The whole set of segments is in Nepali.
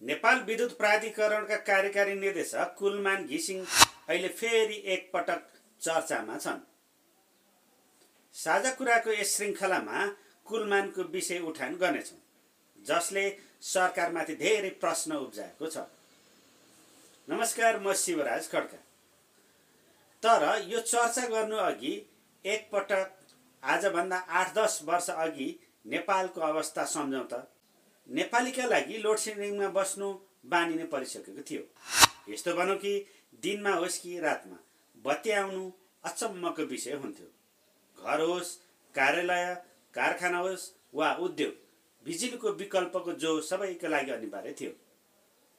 नेपाल विद्युत प्राधिकरणका कार्यकारी निर्देशक कुलमान घिसिङ अहिले फेरि एकपटक चर्चामा छन्। साझा कुराको यस श्रृङ्खलामा कुलमानको विषय उठान गर्नेछौँ, जसले सरकारमाथि धेरै प्रश्न उब्जाएको छ। नमस्कार, म शिवराज खड्का। तर यो चर्चा गर्नु अघि एकपटक आजभन्दा 8-10 वर्ष अघि नेपालको अवस्था सम्झौँ त। नेपालीका लागि लोडसेडिङमा बस्नु बानी नै परिसकेको थियो। यस्तो भनौँ कि दिनमा होस् कि रातमा बत्ती आउनु अचम्मको विषय हुन्थ्यो। घर होस्, कार्यालय, कारखाना होस् वा उद्योग, बिजुलीको विकल्पको जो सबैका लागि अनिवार्य थियो।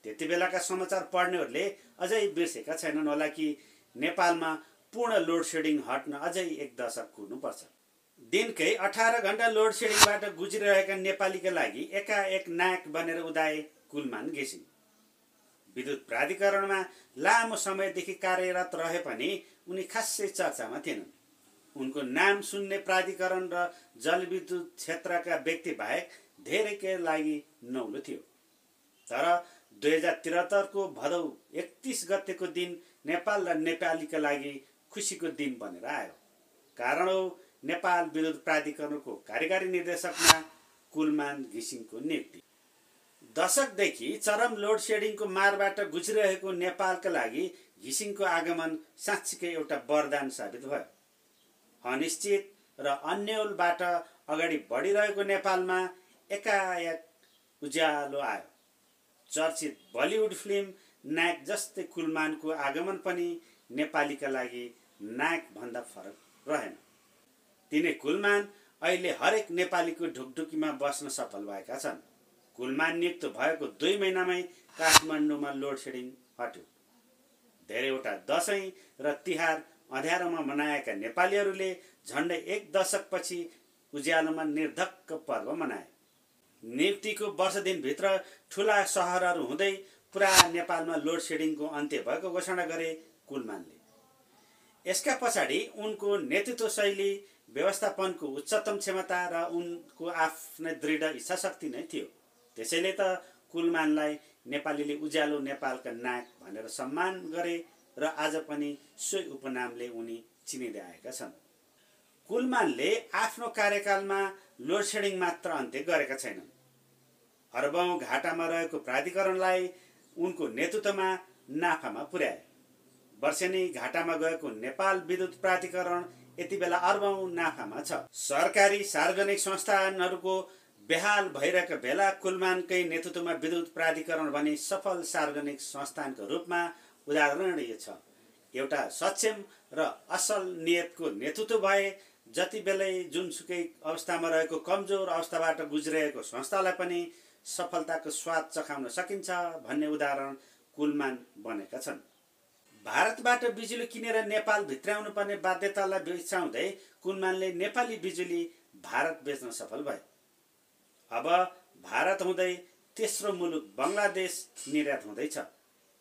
त्यति बेलाका समाचार पढ्नेहरूले अझै बिर्सेका छैनन् होला कि नेपालमा पूर्ण लोडसेडिङ हट्न अझै 1 दशक कुर्नुपर्छ। दिनकै 18 घण्टा लोडसेडिङबाट गुज्रिरहेका नेपालीका लागि एकाएक नायक बनेर उदाए कुलमान घिसिङ। विद्युत प्राधिकरणमा लामो समयदेखि कार्यरत रहे पनि उनी खासै चर्चामा थिएनन्। उनको नाम सुन्ने प्राधिकरण र जलविद्युत क्षेत्रका व्यक्ति बाहेक धेरैका लागि नौलो थियो। तर 2073 को भदौ 31 गतेको दिन नेपाल र नेपालीका लागि खुसीको दिन बनेर आयो। कारण हो नेपाल विद्युत प्राधिकरणको कार्यकारी निर्देशकमा कुलमान घिसिङको नियुक्ति। दशकदेखि चरम लोडसेडिङको मारबाट गुज्रिरहेको नेपालका लागि घिसिङको आगमन साँच्चीकै एउटा वरदान साबित भयो। अनिश्चित र अन्यलबाट अगाडि बढिरहेको नेपालमा एकाएक उज्यालो आयो। चर्चित बलिउड फिल्म नायक जस्तै कुलमानको आगमन पनि नेपालीका लागि नायक भन्दा फरक रहेन। तिनै कुलमान अहिले हरेक नेपालीको ढुकढुकीमा बस्न सफल भएका छन्। कुलमान नियुक्त भएको 2 महिनामै काठमाडौँमा लोडसेडिङ हट्यो। धेरैवटा दशैं र तिहार अँध्यारोमा मनाएका नेपालीहरूले झन्डै 1 दशकपछि उज्यालोमा निर्धक्क पर्व मनाए। नियुक्तिको वर्षदिनभित्र ठुला सहरहरू हुँदै पुरा नेपालमा लोडसेडिङको अन्त्य भएको घोषणा गरे कुलमानले। यसका पछाडि उनको नेतृत्व शैली, व्यवस्थापनको उच्चतम क्षमता र उनको आफ्नै दृढ इच्छाशक्ति नै थियो। त्यसैले त कुलमानलाई नेपालीले उज्यालो नेपालका नायक भनेर सम्मान गरे र आज पनि सोही उपनामले उनी चिनिँदै आएका छन्। कुलमानले आफ्नो कार्यकालमा लोडसेडिङ मात्र अन्त्य गरेका छैनन्। अरबौं घाटामा रहेको प्राधिकरणलाई उनको नेतृत्वमा नाफामा पुर्याए। वर्षेनी घाटामा गएको नेपाल विद्युत प्राधिकरण यति बेला अरबौं नाफामा छ। सरकारी सार्वजनिक संस्थानहरूको बेहाल भइरहेका बेला कुलमानकै नेतृत्वमा विद्युत प्राधिकरण भने सफल सार्वजनिक संस्थानको रूपमा उदाहरणीय छ। एउटा सक्षम र असल नियतको नेतृत्व भए जति बेलै जुनसुकै अवस्थामा रहेको कमजोर अवस्थाबाट गुज्रिरहेको संस्थालाई पनि सफलताको स्वाद चखाउन सकिन्छ भन्ने उदाहरण कुलमान बनेका छन्। भारतबाट बिजुली किनेर नेपाल भित्राउनु पर्ने बाध्यतालाई बिर्साउँदै कुलमानले नेपाली बिजुली भारत बेच्न सफल भए। अब भारत हुँदै तेस्रो मुलुक बङ्गलादेश निर्यात हुँदैछ।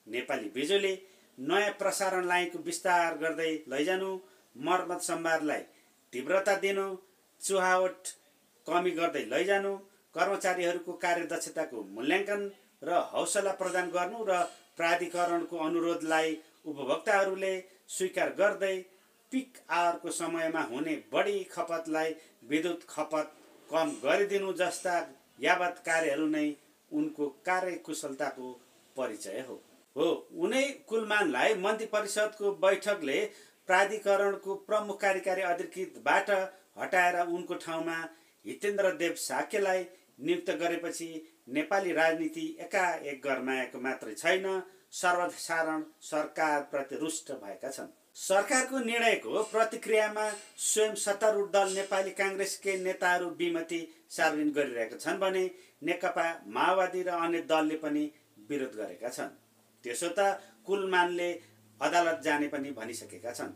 नेपाली बिजुली नयाँ प्रसारण लाइनको विस्तार गर्दै लैजानु, मर्मत सम्भारलाई तीव्रता दिनु, चुहावट कमी गर्दै लैजानु, कर्मचारीहरूको कार्यदक्षताको मूल्याङ्कन र हौसला प्रदान गर्नु र प्राधिकरणको अनुरोधलाई उपभोक्ताहरूले स्वीकार गर्दै पिक आवरको समयमा हुने बढी खपतलाई विद्युत खपत कम गरिदिनु जस्ता यावत कार्यहरू नै उनको कार्यकुशलताको परिचय हो। उनै कुलमानलाई मन्त्री परिषदको बैठकले प्राधिकरणको प्रमुख कार्यकारी अधिकृतबाट हटाएर उनको ठाउँमा हितेन्द्र देव साक्यलाई नियुक्त गरेपछि नेपाली राजनीति एकाएक गरमाएको मात्रै छैन, सर्वसाधारण सरकारप्रति रुष्ट भएका छन्। सरकारको निर्णयको प्रतिक्रियामा स्वयं सत्तारूढ दल नेपाली काङ्ग्रेसकै नेताहरू विमति सार्वजनिक गरिरहेका छन् भने नेकपा माओवादी र अन्य दलले पनि विरोध गरेका छन्। त्यसो त कुलमानले अदालत जाने पनि भनिसकेका छन्।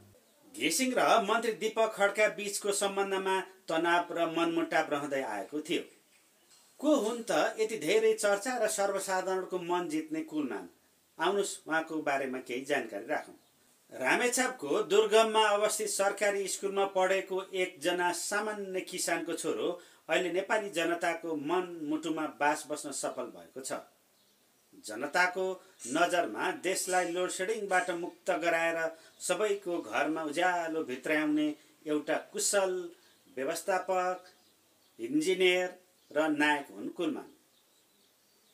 घिसिङ र मन्त्री दीपक खड्का बीचको सम्बन्धमा तनाव र मनमुटाव रहँदै आएको थियो। को हुन् त यति धेरै चर्चा र सर्वसाधारणको मन जित्ने कुलमान? आउनुहोस् उहाँको बारेमा केही जानकारी राखौँ। रामेछापको दुर्गममा अवस्थित सरकारी स्कुलमा पढेको एकजना सामान्य किसानको छोरो अहिले नेपाली जनताको मन मुटुमा बास बस्न सफल भएको छ। जनताको नजरमा देशलाई लोडसेडिङबाट मुक्त गराएर सबैको घरमा उज्यालो भित्राउने एउटा कुशल व्यवस्थापक, इन्जिनियर र नायक हुन् कुलमान।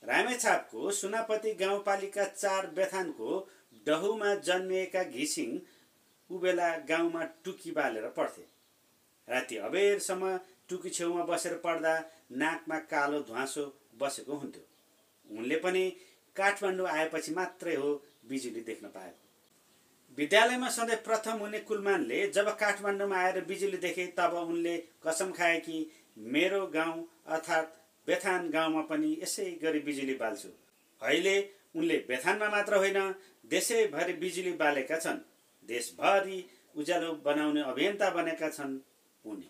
रामेछापको सुनापति गाउँपालिका 4 बेथानको डहुमा जन्मिएका घिसिङ उबेला गाउँमा टुकी बालेर पढ्थे। राति अबेरसम्म टुकी छेउमा बसेर पढ्दा नाकमा कालो ध्वाँसो बसेको हुन्थ्यो। उनले पनि काठमाडौँ आएपछि मात्रै हो बिजुली देख्न पाएको। विद्यालयमा सधैँ प्रथम हुने कुलमानले जब काठमाडौँमा आएर बिजुली देखे तब उनले कसम खाए कि मेरो गाउँ अर्थात् बेथान गाउँमा पनि यसै गरी बिजुली बाल्छु। अहिले उनले बेथानमा मात्र होइन देशैभरि बिजुली बालेका छन्। देशभरि उज्यालो बनाउने अभियन्ता बनेका छन् उनी।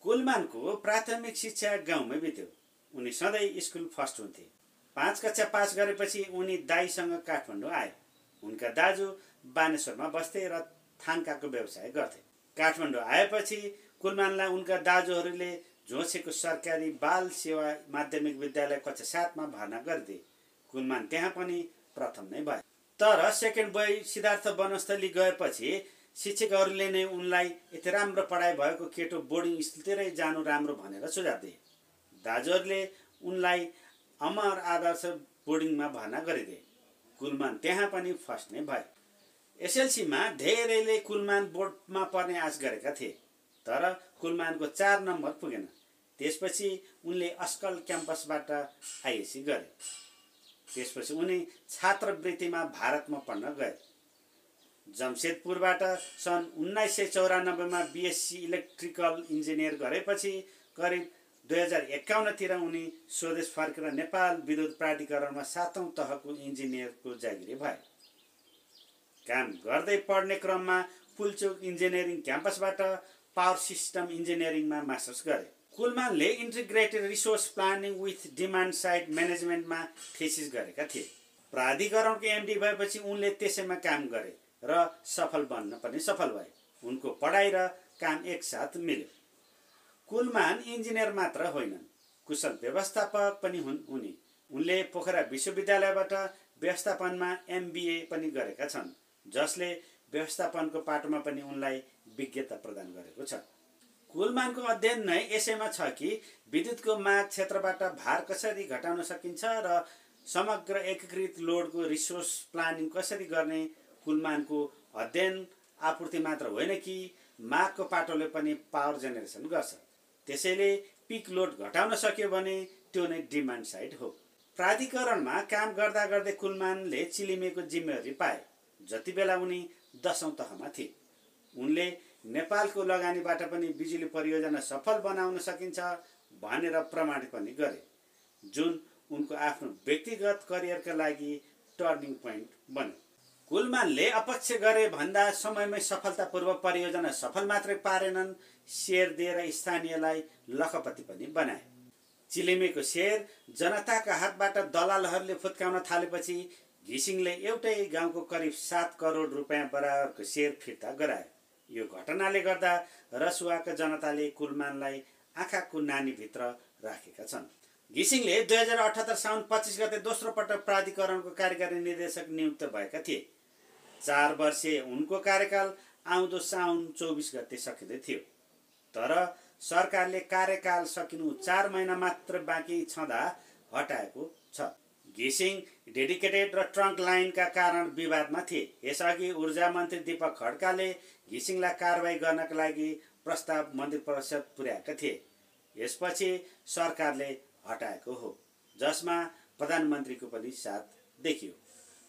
कुलमानको प्राथमिक शिक्षा गाउँमै बित्यो। उनी सधैँ स्कुल फर्स्ट हुन्थे। 5 कक्षा पास गरेपछि उनी दाइसँग काठमाडौँ आए। उनका दाजु बानेश्वरमा बस्थे र थान्काको व्यवसाय गर्थे। काठमाडौँ आएपछि कुलमानलाई उनका दाजुहरूले झोसेको सरकारी बाल सेवा माध्यमिक विद्यालय कक्षा 7 मा भर्ना गरिदिए। कुलमान त्यहाँ पनि प्रथम नै भए। तर सेकेन्ड बोय सिद्धार्थ वनस्थली गएपछि शिक्षकहरूले नै उनलाई यति राम्रो पढाइ भएको केटो बोर्डिङ स्कुलतिरै जानु राम्रो भनेर सुझाव दिए। दाजुहरूले उनलाई अमर आदर्श बोर्डिङमा भर्ना गरिदिए। कुलमान त्यहाँ पनि फर्स्ट नै भए। एसएलसीमा धेरैले कुलमान बोर्डमा पर्ने आश गरेका थिए, तर कुलमानको 4 नम्बर पुगेन। त्यसपछि उनले अस्कल क्याम्पसबाट आइएससी गरे। त्यसपछि उनी छात्रवृत्तिमा भारतमा पढ्न गए। जमशेदपुरबाट सन् 1994 मा बीएससी इलेक्ट्रिकल इन्जिनियर गरेपछि करिब 2051 तिर उनी स्वदेश फर्केर नेपाल विद्युत प्राधिकरणमा 7औं तहको इन्जिनियरको जागिरी भए। काम गर्दै पढ्ने क्रममा पुलचोक इन्जिनियरिङ क्याम्पसबाट पावर सिस्टम इन्जिनियरिङमा मास्टर्स गरे। कुलमानले integrated resource planning with demand side म्यानेजमेन्टमा थेसिस गरेका थिए। प्राधिकरणको एमडी भएपछि उनले त्यसैमा काम गरे र सफल बन्न पनि सफल भए। उनको पढाइ र काम एकसाथ मिल्यो। कुलमान इन्जिनियर मात्र होइनन्, कुशल व्यवस्थापक पनि हुन् उनी। उनले पोखरा विश्वविद्यालयबाट व्यवस्थापनमा एमबीए पनि गरेका छन्, जसले व्यवस्थापनको पाटोमा पनि उनलाई विज्ञता प्रदान गरेको छ। कुलमानको अध्ययन नै यसैमा छ कि विद्युतको माग क्षेत्रबाट भार कसरी घटाउन सकिन्छ र समग्र एकीकृत लोडको रिसोर्स प्लानिङ कसरी गर्ने। कुलमानको अध्ययन आपूर्ति मात्र होइन कि मागको पाटोले पनि पावर जेनेरेसन गर्छ। त्यसैले पिक लोड घटाउन सक्यो भने त्यो नै डिमान्ड साइड हो। प्राधिकरणमा काम गर्दा गर्दै कुलमानले चिलिमेको जिम्मेवारी पाए। जति बेला उनी 10औं तहमा थिए, उनले नेपालको लगानीबाट पनि बिजुली परियोजना सफल बनाउन सकिन्छ भनेर प्रमाणित पनि गरे, जुन उनको आफ्नो व्यक्तिगत करियरका लागि टर्निङ पोइन्ट बन्यो। कुलमानले अपक्ष गरे भन्दा समयमै सफलतापूर्वक परियोजना सफल मात्रै पारेनन्, सेयर दिएर स्थानीयलाई लखपति पनि बनाए। चिलिमेको सेयर जनताका हातबाट दलालहरूले फुत्काउन थालेपछि घिसिङले एउटै गाउँको करिब 7 करोड रुपैयाँ बराबरको सेयर फिर्ता गराए। यो घटनाले गर्दा रसुवाका जनताले कुलमानलाई आँखाको नानीभित्र राखेका छन्। घिसिङले 2078 साउन 25 गते दोस्रो पटक प्राधिकरणको कार्यकारी निर्देशक नियुक्त भएका थिए। 4 वर्षे उनको कार्यकाल आउँदो साउन 24 गते सकिँदै थियो। तर सरकारले कार्यकाल सकिनु 4 महिना मात्र बाँकी छँदा हटाएको छ। घिसिङ डेडिकेटेड र ट्रङ्क लाइनका कारण विवादमा थिए। यसअघि ऊर्जा मन्त्री दीपक खड्काले घिसिङलाई कारबाही गर्नका लागि प्रस्ताव मन्त्री परिषद पुर्याएका थिए। यसपछि सरकारले हटाएको हो, जसमा प्रधानमन्त्रीको पनि साथ देखियो।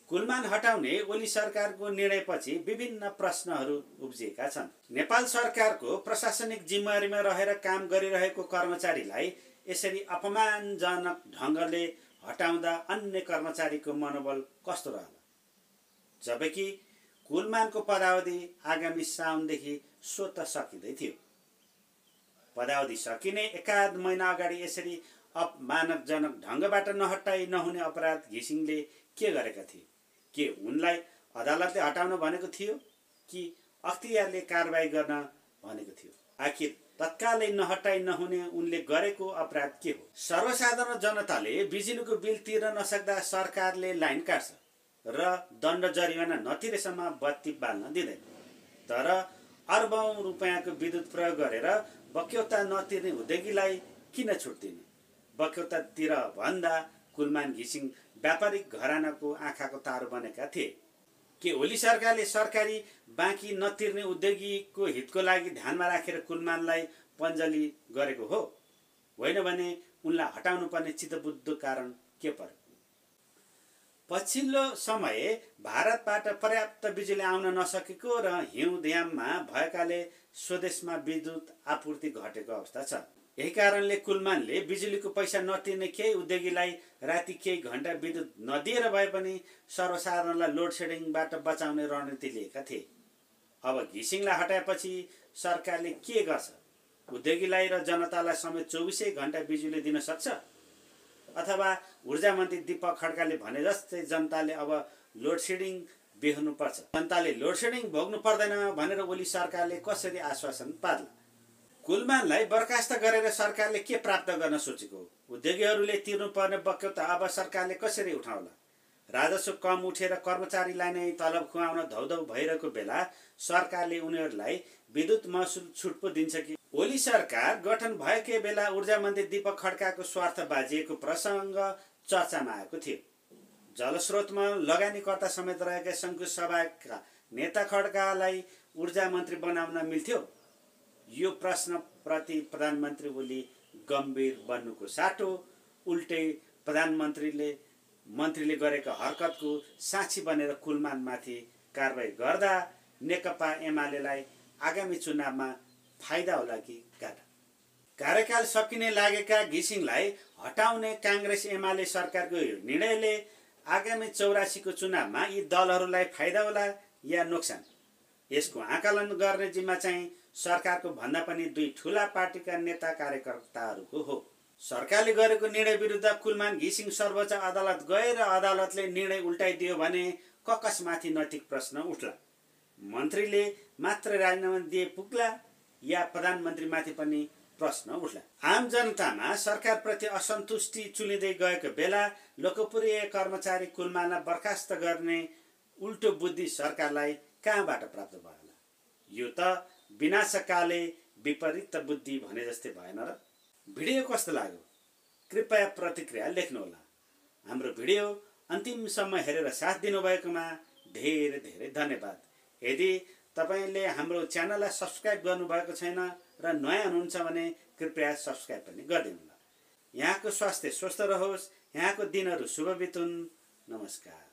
कुलमान हटाउने ओली सरकारको निर्णयपछि विभिन्न प्रश्नहरू उब्जिएका छन्। नेपाल सरकारको प्रशासनिक जिम्मेवारीमा रहेर काम गरिरहेको कर्मचारीलाई यसरी अपमानजनक ढङ्गले हटाउँदा अन्य कर्मचारीको मनोबल कस्तो रहला? जबकि कुलमानको पदावधि आगामी साउनदेखि स्वतः सकिँदै थियो। पदावधि सकिने एकाध महिना अगाडि यसरी अपमानजनक ढङ्गबाट नहटाई नहुने अपराध घिसिङले के गरेका थिए? के उनलाई अदालतले हटाउन भनेको थियो कि अख्तियारले कारबाही गर्न भनेको थियो? आखिर तत्कालै नहटाई नहुने उनले गरेको अपराध के हो? सर्वसाधारण जनताले बिजुलीको बिल तिर्न नसक्दा सरकारले लाइन काट्छ र दण्ड जरिवाना नतिरेसम्म बत्ती बाल्न दिँदैन। तर अर्बौं रुपैयाँको विद्युत प्रयोग गरेर बक्यौता नतिर्ने उद्योगीलाई किन छुट दिने? बक्यौता तिर भन्दा कुलमान घिसिङ व्यापारिक घरानाको आँखाको तारो बनेका थिए। के ओली सरकारले सरकारी बाँकी नतिर्ने उद्योगीको हितको लागि ध्यानमा राखेर कुलमानलाई पञ्जली गरेको हो? होइन भने उनलाई हटाउनु पर्ने चित्तबुद्ध कारण के पर्यो? पछिल्लो समय भारतबाट पर्याप्त बिजुली आउन नसकेको र हिउँदयाममा भएकाले स्वदेशमा विद्युत आपूर्ति घटेको अवस्था छ। यही कारणले कुलमानले बिजुलीको पैसा नतिर्ने केही उद्योगीलाई राति केही घण्टा विद्युत नदिएर भए पनि सर्वसाधारणलाई लोड सेडिङबाट बचाउने रणनीति लिएका थिए। अब घिसिङलाई हटाएपछि सरकारले के गर्छ? उद्योगीलाई र जनतालाई समेत 24 घण्टा बिजुली दिन सक्छ? अथवा ऊर्जा मन्त्री दीपक खड्काले भने जस्तै जनताले अब लोड सेडिङ बेहोर्नुपर्छ, जनताले लोड सेडिङ भोग्नु पर्दैन भनेर ओली सरकारले कसरी आश्वासन पार्ला? कुलमानलाई बर्खास्त गरेर सरकारले के प्राप्त गर्न सोचेको? उद्योगीहरूले तिर्नुपर्ने बक्यौता अब सरकारले कसरी उठाउला? राजस्व कम उठेर कर्मचारीलाई नै तलब खुवाउन धौधौ भइरहेको बेला सरकारले उनीहरूलाई विद्युत महसुल छुट पो दिन्छ कि? ओली सरकार गठन भएकै बेला ऊर्जा मन्त्री दीपक खड्काको स्वार्थ बाजिएको प्रसङ्ग चर्चामा आएको थियो। जलस्रोतमा लगानीकर्ता समेत रहेका सङ्घीय सभाका नेता खड्कालाई ऊर्जा मन्त्री बनाउन मिल्थ्यो? यो प्रश्न प्रति प्रधानमन्त्री ओली गम्भीर बन्नुको साटो उल्टै मन्त्रीले गरेको हरकतको साक्षी बनेर कुलमानमाथि कारबाही गर्दा नेकपा एमालेलाई आगामी चुनावमा फाइदा होला कि घाटा? कार्यकाल सकिने लागेका घिसिङलाई हटाउने काङ्ग्रेस एमाले सरकारको निर्णयले आगामी 84 को चुनावमा यी दलहरूलाई फाइदा होला या नोक्सान? यसको आकलन गर्ने जिम्मा चाहिँ सरकारको भन्दा पनि दुई ठूला पार्टीका नेता कार्यकर्ताहरूको हो। सरकारले गरेको निर्णय विरुद्ध कुलमान घिसिङ सर्वोच्च अदालत गए र अदालतले निर्णय उल्टाइदियो भने ककसमाथि नैतिक प्रश्न उठ्ला। मन्त्रीले मात्र राजीनामा दिए पुग्ला या प्रधानमन्त्रीमाथि पनि प्रश्न उठ्ला। आम जनतामा सरकारप्रति असन्तुष्टि चुलिँदै गएको बेला लोकप्रिय कर्मचारी कुलमानलाई बर्खास्त गर्ने उल्टो बुद्धि सरकारलाई कहाँबाट प्राप्त भयो होला? यो त विनाशकाले विपरीत बुद्धि भने जस्तै भएन र? भिडियो कस्तो लाग्यो? कृपया प्रतिक्रिया लेख्नुहोला। हाम्रो भिडियो अन्तिमसम्म हेरेर साथ दिनुभएकोमा धेरै धेरै धन्यवाद। यदि तपाईले हाम्रो च्यानललाई सब्स्क्राइब गर्नुभएको छैन र नयाँ हुनुहुन्छ भने कृपया सब्स्क्राइब पनि गरिदिनुहोला। यहाँको स्वास्थ्य स्वस्थ रहोस्, यहाँको दिनहरू शुभ बितुन्। नमस्कार।